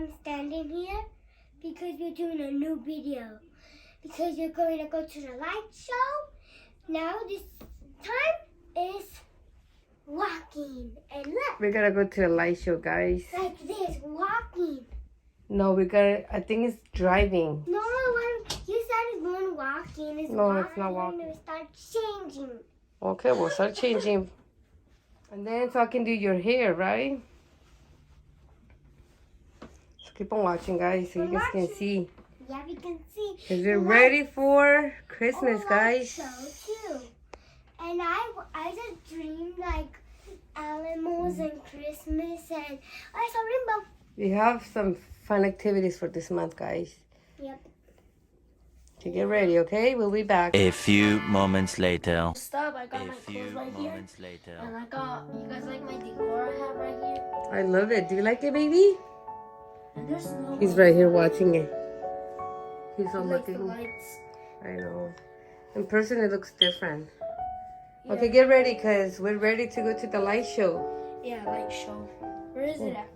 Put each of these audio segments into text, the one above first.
I'm standing here because we're doing a new video. Because we're going to go to the light show. Now this time is walking. And look. We're gonna go to the light show, guys. Like this, walking. No, I think it's driving. No, when you started going walking. It's No, walking. it's not walking. And we start changing. Okay, we'll start changing. And then so I can do your hair, right? So keep on watching, guys, so you guys can see. Yeah, we can see. Because we're ready for Christmas, guys. So too. And I just dreamed like animals and Christmas and I saw rainbow. We have some fun activities for this month, guys. Yep. So get ready, okay? We'll be back. A few moments later. Stuff. I got A my few clothes right here. moments later. And I got, you guys like my decor I have right here? I love it. Do you like it, baby? And there's no He's right here watching it. He's all like the looking. lights. I know. In person, it looks different. Yeah. Okay, get ready, because we're ready to go to the light show. Yeah, light show. Where is it at?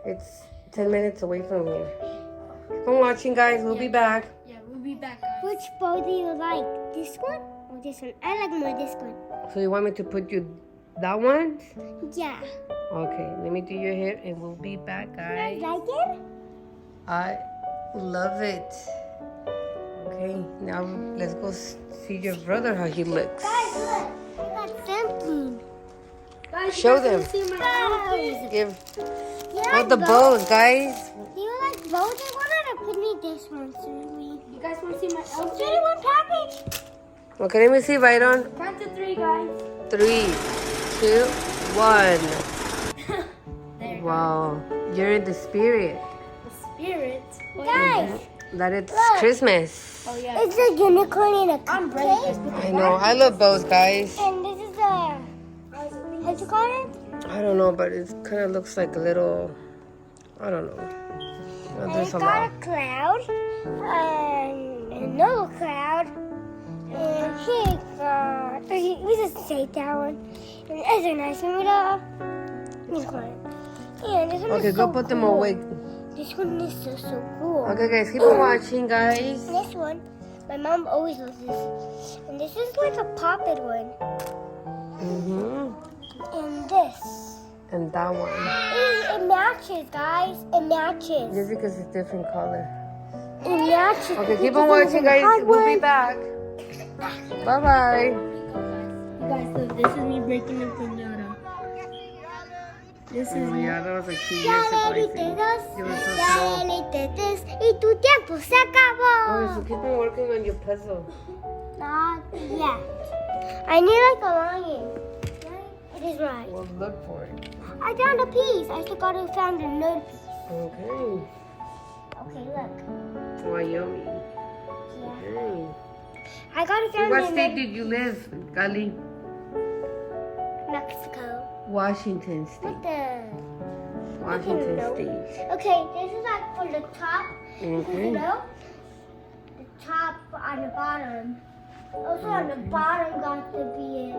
It's 10 minutes away from here. Keep on watching, guys. We'll be back. Yeah, we'll be back, guys. Which bow do you like? This one or this one? I like more this one. So you want me to put you that one? Yeah. Okay, let me do your hair and we'll be back, I guys. like it. I love it. Okay, now let's go see your brother how he looks. Guys, look. I got something. Guys, Show you guys them. wanna see my outfit? Give You all like the bows, guys. Do you like bows? I wanted to put me this one, Siri. You guys want to see my outfit? Siri, one package. Okay, let me see, right on. Count to 3, guys. 3, 2, 1. There. Wow, you're in the spirit. The spirit. Guys, That it's Look. Christmas. Oh, yeah. it's a unicorn in a I'm ready, guys. cupcake. I know, I love bows, guys. And this is a, what you call it? I don't know, but it kind of looks like a little, I don't know. Oh, And there's it's a got lot. a cloud, and another cloud, and he got, we just say that one. And it's a nice one with a unicorn. And this one Okay, is go so put them cool. away. This one is so cool. Okay, guys, keep on watching, guys. This one, my mom always loves this. And this is like a poppet one. Mm-hmm. And this. And that one. It matches, guys. It matches. Just because it's different color. It matches. Okay, keep This on one is watching, a guys. hard We'll be one. back. Bye-bye. You guys, look, this is me breaking the piñata. This is Oh, me. yeah, that was like 2 years Ya ago, I le think. diste dos, You were so ya small. le diste tres, y tu tiempo se acabó. Oh, so keep on working on your puzzle. Not yet. I need like a lion. It is right. We'll look for it. I found a piece. I still gotta find another piece. Okay. Okay, look. Wyoming. Yeah. Okay. I gotta So find what state another did you live, Gali? Mexico. Washington State. What the? Washington know. State. Okay, this is like for the top. Okay. You know? The top on the bottom. Also on the bottom got to be it.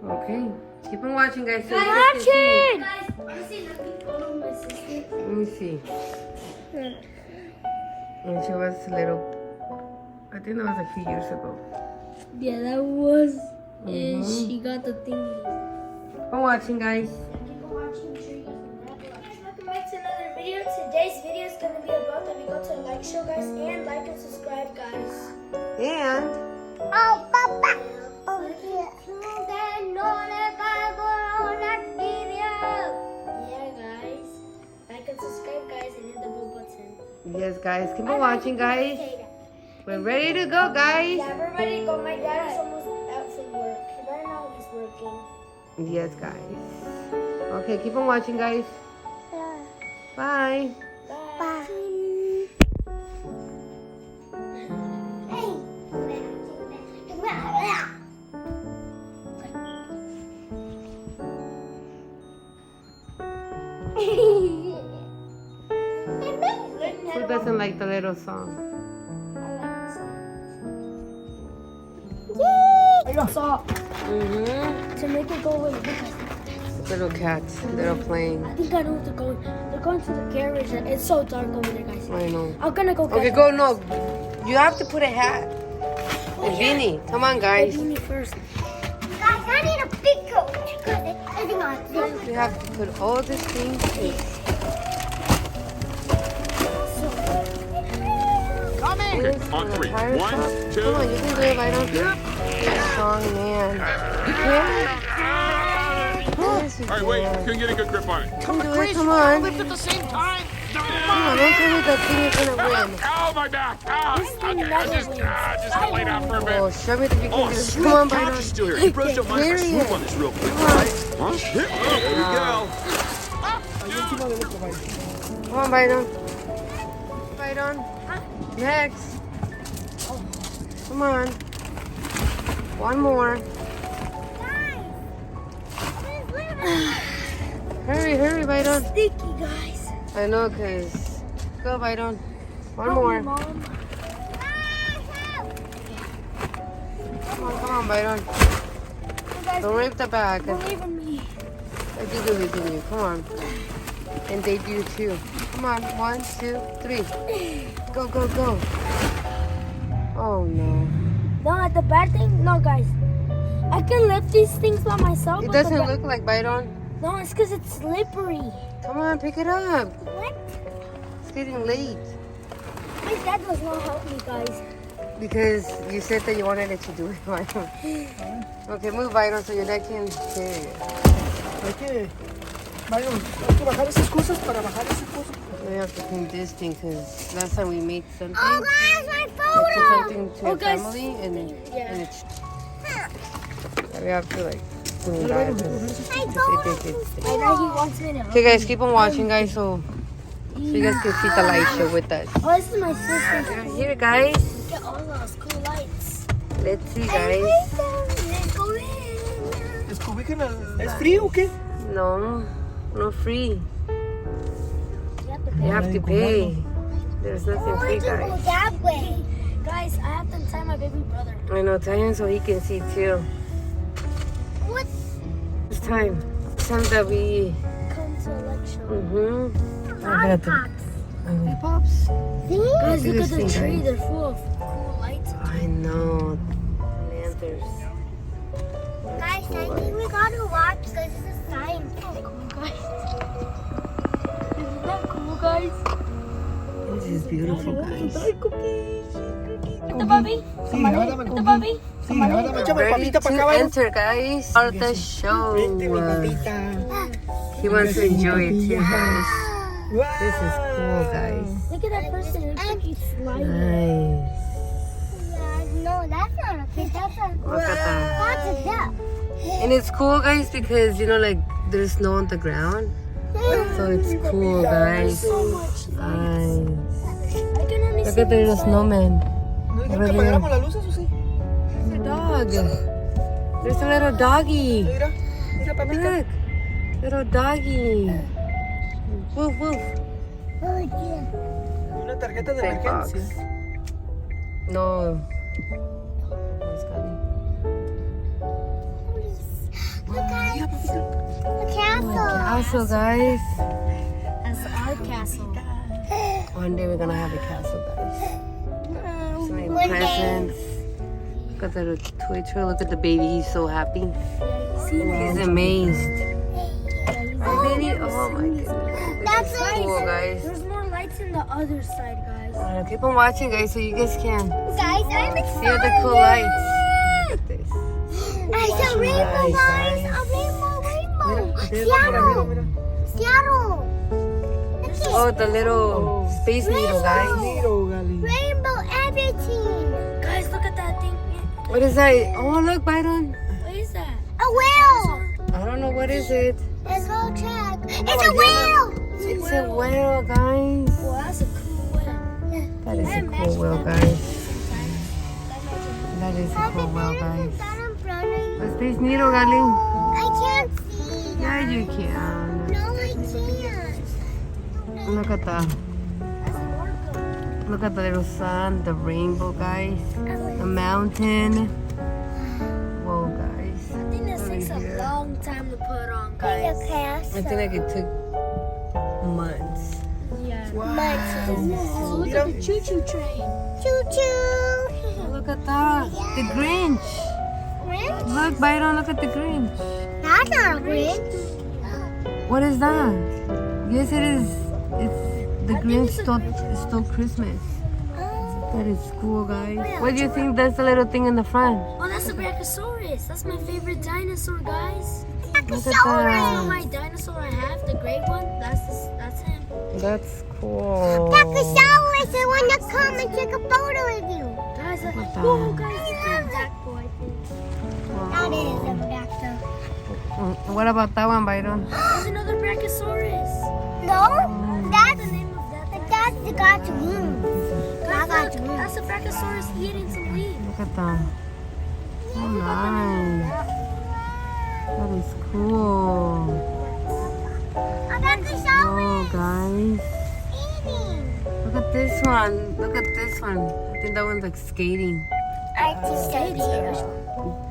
Okay. Keep on watching, guys. So you guys can Watch see. it! Guys, honestly, let me photo my sister. Let me see. And she was a little, I think that was a few years ago. Yeah, that was. And Mhm. she got the thingy. Keep on watching, guys. Keep watching trees. Guys, welcome back to another video. Today's video is going to be about that we go to the light show, guys, and like and subscribe, guys. And Oh, Papa! Oh, yeah. Then on next video. Yeah, guys. Like and subscribe, guys, and hit the bell button. yes, guys. Keep on watching, guys. We're ready to go, guys. Yeah, we're ready to go. My dad is almost out from work. Right now, he's working. Yes, guys. Okay, keep on watching, guys. Bye. Bye. Who doesn't like the little song? I got saw Mm-hmm. to make it go away. little cats that are playing. I think I know where they're going. They're going to the garage. It's so dark over there, guys. I know. I'm gonna go get Okay, them. go. No, you have to put a hat. A beanie. Come on, guys. Beanie first. Guys, I need a big coat because it's sitting on this. We have to put all these things in. Okay, on three. One, two. Come on, you can do it. I don't think. Strong man. You can? Yes, you All right, wait. can. Couldn't get a good grip on it. Come do it. Come on. Lift at the same time. Come on, don't tell me that thing is gonna win. Ow, my back. Ah, okay, I just gonna lay down for a Oh, bit. show me that you can Oh, do this. sweet Come on, couch Byron. is still here. You bros don't mind if I swoop on this real quick, right? Huh? There you go. Come on, Byron. Byron. Next. Come on. One more. Hurry, hurry, Byron. Sticky, guys. I know, cause go, Byron. One more. Mom. Come on, Byron. Don't rip the bag. Believe in me. I do believe in you. Come on. And they do too. Come on. 1, 2, 3. Go, go, go. Oh no. No, the bad thing. No, guys. I can lift these things by myself. It but the doesn't ba- look like Byron. No, it's because it's slippery. Come on, pick it up. What? It's getting late. My dad does not help me, guys. Because you said that you wanted it to do it, Byron. Okay, move, Byron, so your dad can carry it. Hay que, Byron, hay que bajar esas cosas para bajar esas cosas. We have to clean this thing because last time we made something. Oh, guys, my We put photo. something to your guys. family and Yeah. it's. We have to like clean that. My photo. I know he wants me to help. Okay, guys, keep on watching, guys, so you guys can see the light show with us. Oh, this is my sister. Here, guys. Get all those cool lights. Let's see, guys. Let's go in. Descubrí ¿es frío o qué? No, no free. You have to You have to pay. There's nothing free, Go guys. that way. Guys, I have to tie my baby brother. I know, tell him so he can see too. What? It's time. It's time that we. Come to a lecture. Lollipops. Pops. See? Guys, Look look at at the this thing, tree. guys. They're full of cool lights. I know. Lanterns. Guys, I think we gotta watch this. This is science. Cool, guys. Isn't that cool, guys? This is beautiful, guys. Ito, Bobby. Sí, agárrame Ito, con Bobby. Sí, agárrame, échame Ready papita to para acá, Byron. enter, guys. Start the show. Vente, mi papita. He wants to enjoy it too, guys. Wow. This is cool, guys. Look at that person. It looks like he's sliding. Nice. No, that's not a fish. That's a, Look at that. that's a duck. And it's cool, guys, because you know, like there's snow on the ground, so it's cool, guys. So much light. Nice. I can only Look see at the little snowman. ¿No dijeron que apagáramos las luces o sí? There's a dog. There's a little doggy. Mira, mira, papita. Look, little doggy. Woof woof. Oh, dear. Una tarjeta de Big box. emergencia. No. It's coming. Look at the castle. Castle, guys. That's our castle. One day we're gonna have a castle, guys. So many One day. presents. Look at the little toy train. Look at the baby. He's so happy. He's amazed. Baby, oh my goodness. That's This is cool, guys. There's more lights in the other side, guys. Keep on watching, guys, so you guys can Guys, I'm see excited. all the cool lights. Look at this. I saw rainbow, Nice, guys. guys. A rainbow, rainbow. Mira, Seattle. mira. Seattle. Look at Oh, the little space needle, guys. Miro, Gali. rainbow everything. Guys, look at that thing. What is that? Oh, look, Byron. What is that? A whale. I don't know what is it. Let's go check. It's a whale. It's a whale, guys. Well, that's a cool whale. That is a cool whale, guys. That is a cool whale, guys. A space needle, Gali. I can't see. Yeah, you can. No, I can't. Look at that. Look at the little sun, the rainbow, guys. The mountain. Whoa, guys. I think this takes a long time to put on, It's guys. okay, I think like it took months. Yeah. Months. Look at the choo-choo train. Choo-choo. Look at that. The Grinch. Grinch? Look, Byron, look at the Grinch. That's not a Grinch. What is that? Yes, it is. It's the Grinch it's a stole Christmas. Oh. That is cool, guys. What do you think that's the little thing in the front? Oh, that's a Brachiosaurus. That's my favorite dinosaur, guys. Look at So that. my dinosaur I have, the gray one, that's him. That's cool. Brachiosaurus, I want to come and take a photo with you. Guys, What the- whoa, guys, it's a black boy thing. That is a Brachiosaurus. What about that one, Byron? There's another Brachiosaurus. No, That's the name of that. that's the God's wound. Guys, look, that's a Brachiosaurus eating some leaves. Look at that. Oh, nice. That is cool. A Brachiosaurus Oh, guys. eating. Look at this one. Look at this one. I think that one's like skating. I think so too.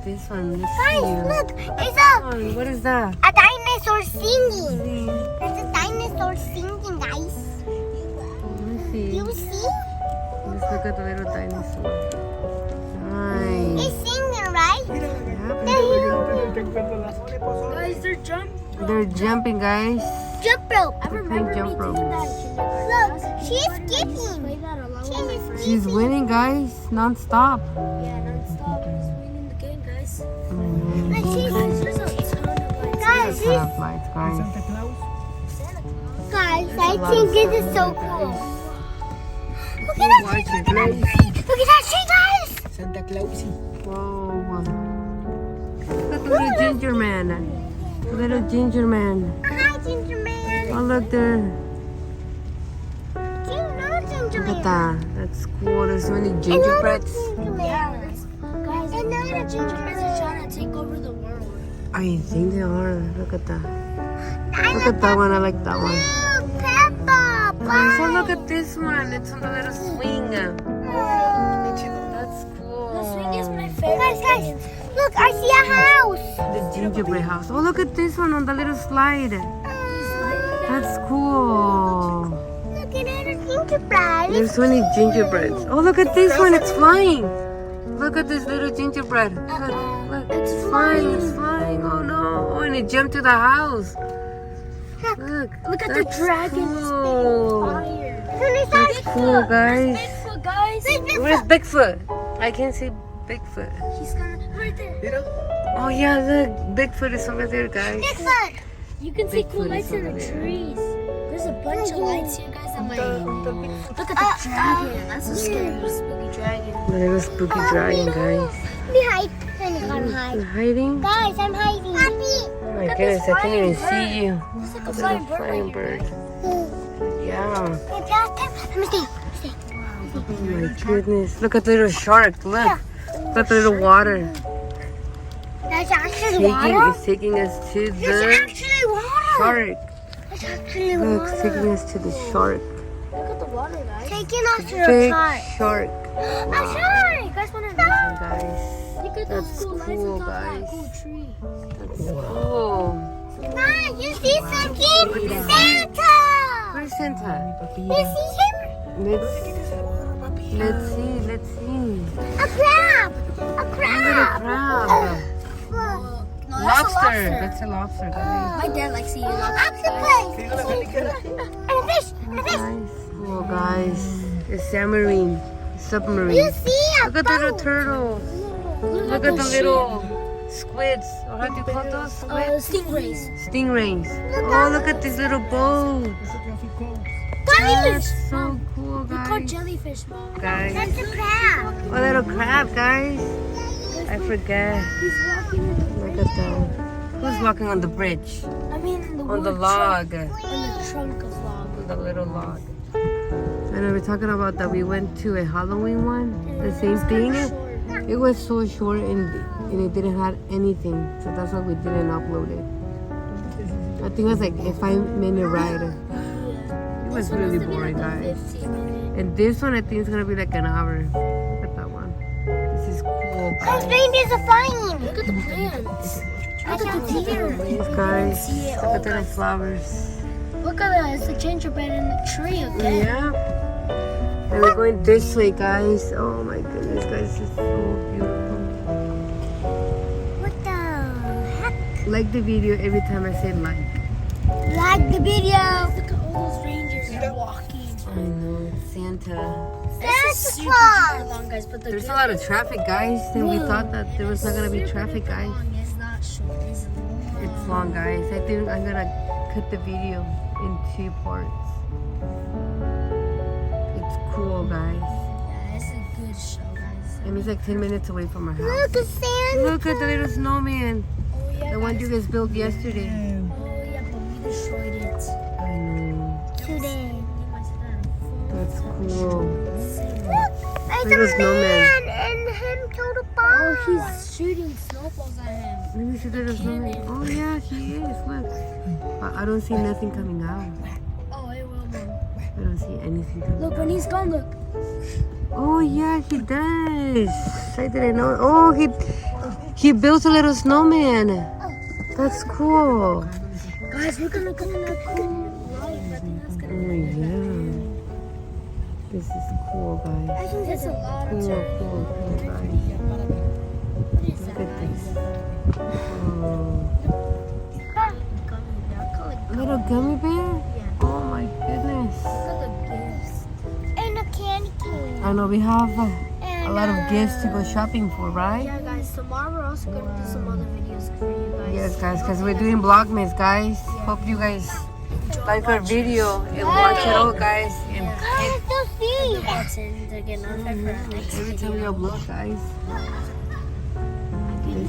This one, let's Guys, see. look, it's Oh, what is that? a dinosaur singing. That's a dinosaur singing, guys. Let me see. You see? Let's look at the little dinosaur. Nice. It's singing, right? Guys, they're jumping. They're jumping, guys. Jump rope. I remember jump me rope. doing that in kindergarten. Look, That's she's fun. skipping. Play that a lot with She my is friends. She's winning, guys. Non-stop. Yeah, non-stop. He's winning the game, guys. Look, she's, Guys, there's a ton of lights. guys, Set up lights, guys. Santa Claus. Santa Claus. guys, I think this is so cool. Look at that Watch tree, it, look at guys. that tree. Look at that tree, guys. Santa Claus. Whoa. Look at the little ginger man. The little ginger man. Hi, Ginger Man. Oh, look there. Do you know Ginger Look Man? at that. That's cool. There's so many Another gingerbreads. Ginger Yeah, Man. that's, guys, I know the gingerbreads are trying to take over the world. I think they are. Look at that. I Look at that one. I like that one. Look, Peppa. So Bye. look at this one. It's on the little swing. That's cool. The swing is my favorite. Guys, look, I see a house. The gingerbread house. Oh, look at this one on the little slide. That's cool. Look at it, a gingerbread. There's so many gingerbreads. Oh, look at this one. It's flying. Look at this little gingerbread. Look. It's flying. It's flying. Oh, no. Oh, and it jumped to the house. Look at the dragon. Cool. Fire. That's cool, guys. Bigfoot, guys. Where's Bigfoot? I can't see Bigfoot. He's gonna right there. Oh, yeah, look. Bigfoot is over there, guys. Bigfoot. You can see cool Bigfoot lights is in the over there. trees. There's a bunch of lights here, guys. I'm like, look at the dragon. That's a scary, spooky dragon. The little spooky dragon, guys. Behind. I'm hiding. You're hiding? Guys, I'm hiding. Happy. Oh my goodness, I can't even see you. It's like a Little flying bird. flying bird. Yeah. Let me stay. Oh my goodness. Look at the little shark. Look. Look at the little water. That's actually water. It's taking us to There's the actually water. shark. There's actually Look, it's taking water. us to the shark. Look at the water, guys. Taking us to the Big shark. shark. A shark. You guys want to Wow, guys. look at those That's cool lights cool, on top of that guys. cool tree. That's cool. Guys, you see something? Santa. Where's Santa? You see him? Let's see. A crab. A Little crab. crab. Look. No, that's Lobster. a lobster. That's a lobster, guys. My dad likes to eat lobster. Octopus. And a fish. And a fish. Nice. Cool, guys. It's submarine. You Submarine. see a Look at the little boat. turtles. Look at the little squids. Or how do you call those? Squids? Stingrays. Stingrays. Oh, look at these little boats. Guys. That's so cool, They're called guys. jellyfish, Mom. Guys. That's a crab. A little crab, guys. I forget. He's walking in the Look at that. Who's walking on the bridge? I mean, the On the wood log. trunk. On the trunk of log. On the little log. And we're talking about that we went to a Halloween one. The same thing. It was so short and it didn't have anything. So that's why we didn't upload it. I think it was like a 5-minute ride. It was really boring, guys. 15 minutes. And this one I think is gonna be like an hour. Look at that one. This is cool, Guys, guys. reindeers are flying. Look at the plants. Look at the deer. These guys, look at the flowers. Look at that. It's a gingerbread in the tree again. Yeah. And we're going this way, guys. Oh my goodness, guys, it's so beautiful. What the heck? Like the video every time I say like. Like the video. Look at all those rangers walking. I know, it's Santa. That's super fun. long, guys, but There's a lot of traffic, guys. And we thought that there was not gonna be traffic, guys. It's not short. It's long. It's long, guys. I think I'm gonna cut the video in 2 parts. It's cool, guys. Yeah, it's a good show, guys. And it's like 10 minutes away from our house. Look at Santa. Look at the little snowman. Oh yeah, The one guys. you guys built yesterday. Oh yeah, but we destroyed it. I know. Today. That's cool. Look, there's Little a snowman. man and him to the bar. Oh, he's shooting snowballs at him. Let me see the little snowman. Oh yeah, he is. Look. But I don't see nothing coming out. Oh, it will, Mom. I don't see anything coming Look, out. when he's gone, look. Oh yeah, he does. I didn't know. Oh, he built a little snowman. That's cool. Guys, we're gonna go on that cool ride. I think that's Oh gonna be yeah. This is cool, guys. It's a lot of Cool, time. cool, cool, guys. What is Look that, at guys? this. Oh. Gummy bear. I call it Little gummy bear? Yeah. Oh my goodness. Look at the gifts. And a candy cane. I know we have a And lot of gifts to go shopping for, right? Yeah, guys, tomorrow we're also gonna do some other videos for you guys. Yes, guys, because we're doing Vlogmas, guys. Hope you guys like our video and watch it all, guys. And Guys, the feet. Button to get notified for our next every time we video. upload, guys.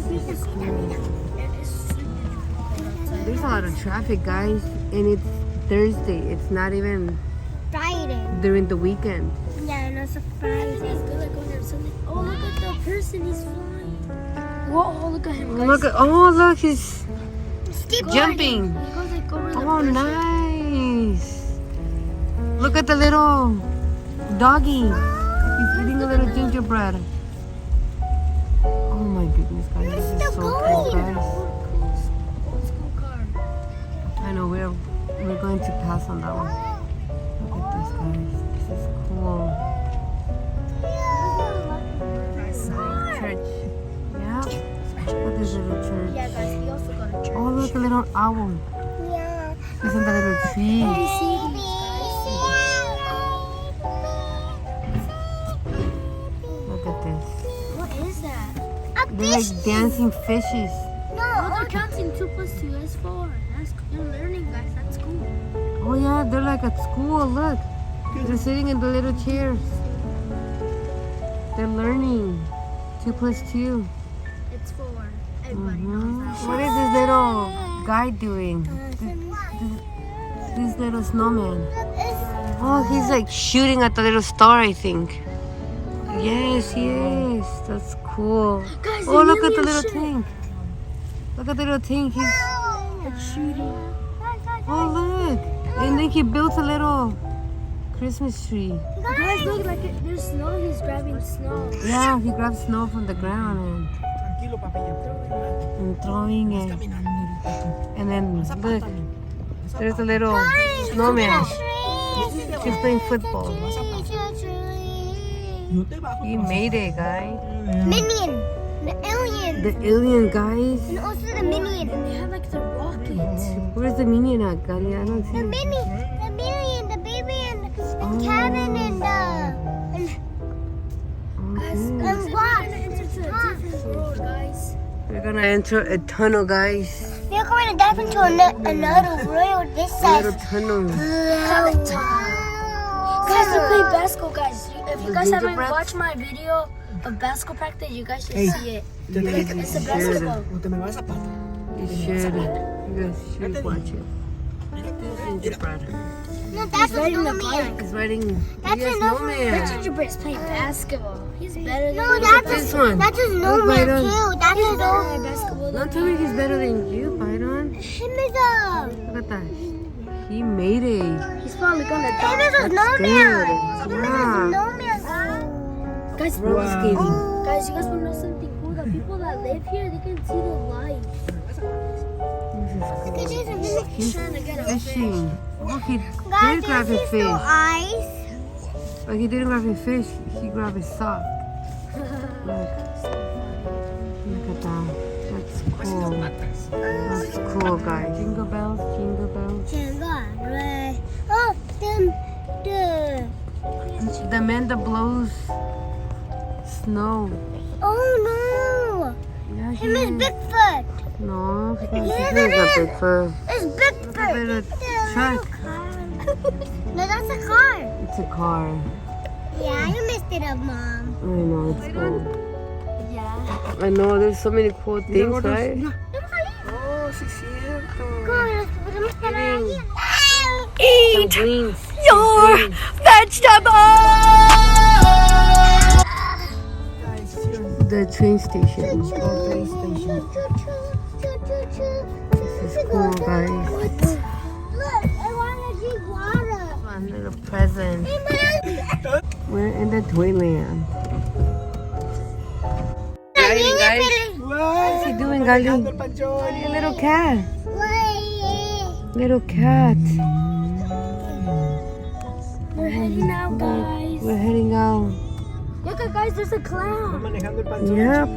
This is cool. And it's super cold outside. There's a lot of traffic, guys, and it's Thursday. It's not even Friday. during the weekend. Yeah, no, it's a Friday. He's gonna go there Sunday. Oh, look at the person. He's flying. Whoa, look at him, guys. Look, he's jumping. He goes like over the Oh, person. nice. Look at the little doggy. He's eating a little gingerbread. Oh my goodness, guys. This is so cool, guys. Old school car. I know we're going to pass on that one. Look at this, guys. This is cool. Church. Yeah. Look at this little church. Yeah, guys, we also got a church. Oh, look, a little owl. Yeah. He's in the little tree. You see these, Look at this. guys? What is that? They're like dancing fishes. Oh, they're counting 2 + 2 is 4. You're learning, guys. That's cool. Oh yeah, they're like at school. Look, they're sitting in the little chairs. They're learning. 2 + 2. It's 4. Everybody knows that. What is this little guy doing? This little snowman. Oh, he's like shooting at the little star, I think. Yes, he is. That's cool. Guys, Oh, the look at the million little shit. tank. Look at the little tank. He's. It's shooting. Oh, look. And then he built a little Christmas tree. Guys, look, like there's snow. He's grabbing snow. Yeah, he grabbed snow from the ground Tranquilo, papi, ya. and throwing it. Caminando. And then look, there's a little snowman. He's playing football. No te bajo. He made it, guys. Minion. The alien. The alien, guys. And also the minion. They have like the rocket. Where's the minion at, Gali? I don't see The it. minion, the baby, and the cabin, and Okay. and what? We're gonna enter to a different world, guys. We're gonna enter a tunnel, guys. We're going to dive into another world. This A little says tunnel. Guys, we play basketball, guys. If you guys haven't gingerbread? watched my video of basketball practice, you guys should Hey. see it. Yes, It's a you should. basketball. No te me vas a patar. You should. You guys should watch it. Gingerbread. no, that's a riding the snowman. He's riding. That's Yes, enough. snowman. Gingerbread's playing basketball. He's better than No, me. that's This one. That's a Look, snowman Byron. too. That's a snowman. basketball. Don't tell me he's better than you, Byron. Him is a. Look at that. He made it. He's probably gonna Him die. is a Good. snowman. Him is a Yeah. snowman. Guys, Roller skating. guys, you guys wanna know something cool? The people that live here, they can see the lights. He's fishing. Look, he Guys, did grab this his is fish. no ice. But he didn't grab his fish. He grabbed his sock. Look. Look at that. That's cool. That's cool, guys. Jingle bells, jingle bells. Oh, The man that blows snow. oh Yeah, no. he Him is is. Bigfoot. No, he's Yes, not it is. Bigfoot. It's Bigfoot. It's a truck. No, that's a car. It's a car. Yeah, you messed it up, Mom. I know, it's cool. Yeah. I know, there's so many cool things, right? Oh, sí es cierto. ¿Cómo los podemos parar ahí? Some greens. Your The train station. Train station. This is cool, guys. Look, I want to drink water. One little present. We're in the Toyland. Gali, guys. What's he doing, Gali? A little cat. Little cat. We're heading out, guys. We're heading out. Look, guys, there's a clown. Manejando el panzón. Yep.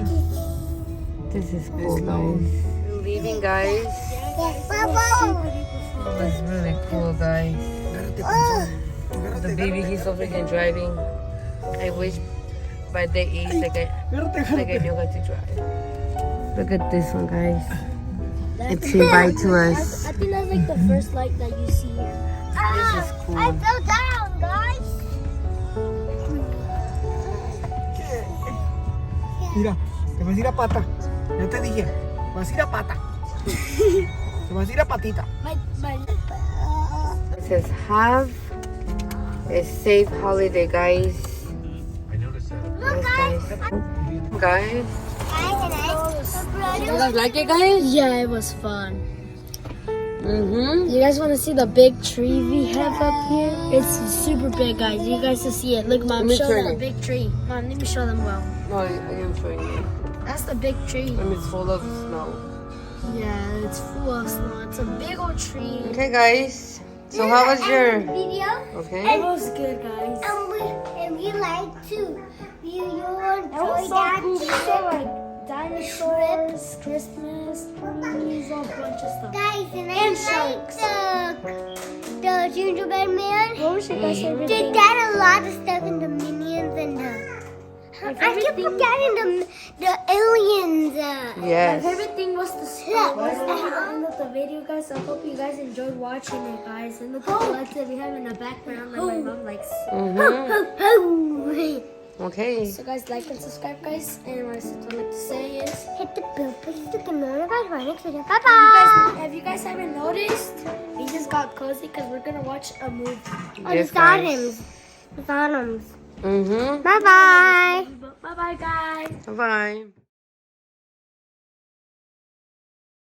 This is cool, guys. We're leaving, guys. That's really cool, guys. The baby, he's over here driving. I wish by the age like I knew how to drive. Look at this one, guys. It's saying bye to us. I think that's like the first light that you see. This is cool. I fell down, guys. Mira, te vas a ir a pata. Ya te dije, vas a ir a pata. Te vas a ir a patita. It says have a safe holiday, guys. Yes, guys. You guys like it, guys? Yeah, it was fun. Mm-hmm. You guys want to see the big tree we have up here? It's super big, guys. You guys can see it. Look, Mom, Let me show show them you. the big tree. Mom, let me show them well. No, I am showing you. That's the big tree. And it's full of snow. Yeah, it's full of snow. It's a big old tree. Okay, guys. So how was your... Video? Okay. It was good, guys. And we like to view your toy So cool. We dad saw like dinosaurs, Christmas trees, a bunch of stuff. guys, and I And like the gingerbread man. What was your guys' favorite Did thing? that a lot of stuff in the minions and the. I keep forgetting the aliens. My Yes. favorite thing was the snow. That's the end of the video, guys. I hope you guys enjoyed watching it, guys. And look at the lights that we have in the background, like my mom likes. Mm-hmm. Okay. So, guys, like and subscribe, guys. And what I'd like to say is, Hit the bell, please to get notified for our next video. Bye bye. if you guys haven't noticed, we just got cozy because we're gonna watch a movie. Yes, The guys. Bottoms. The Bottoms. Mm-hmm. Bye bye. Bye, bye, guys. Bye-bye.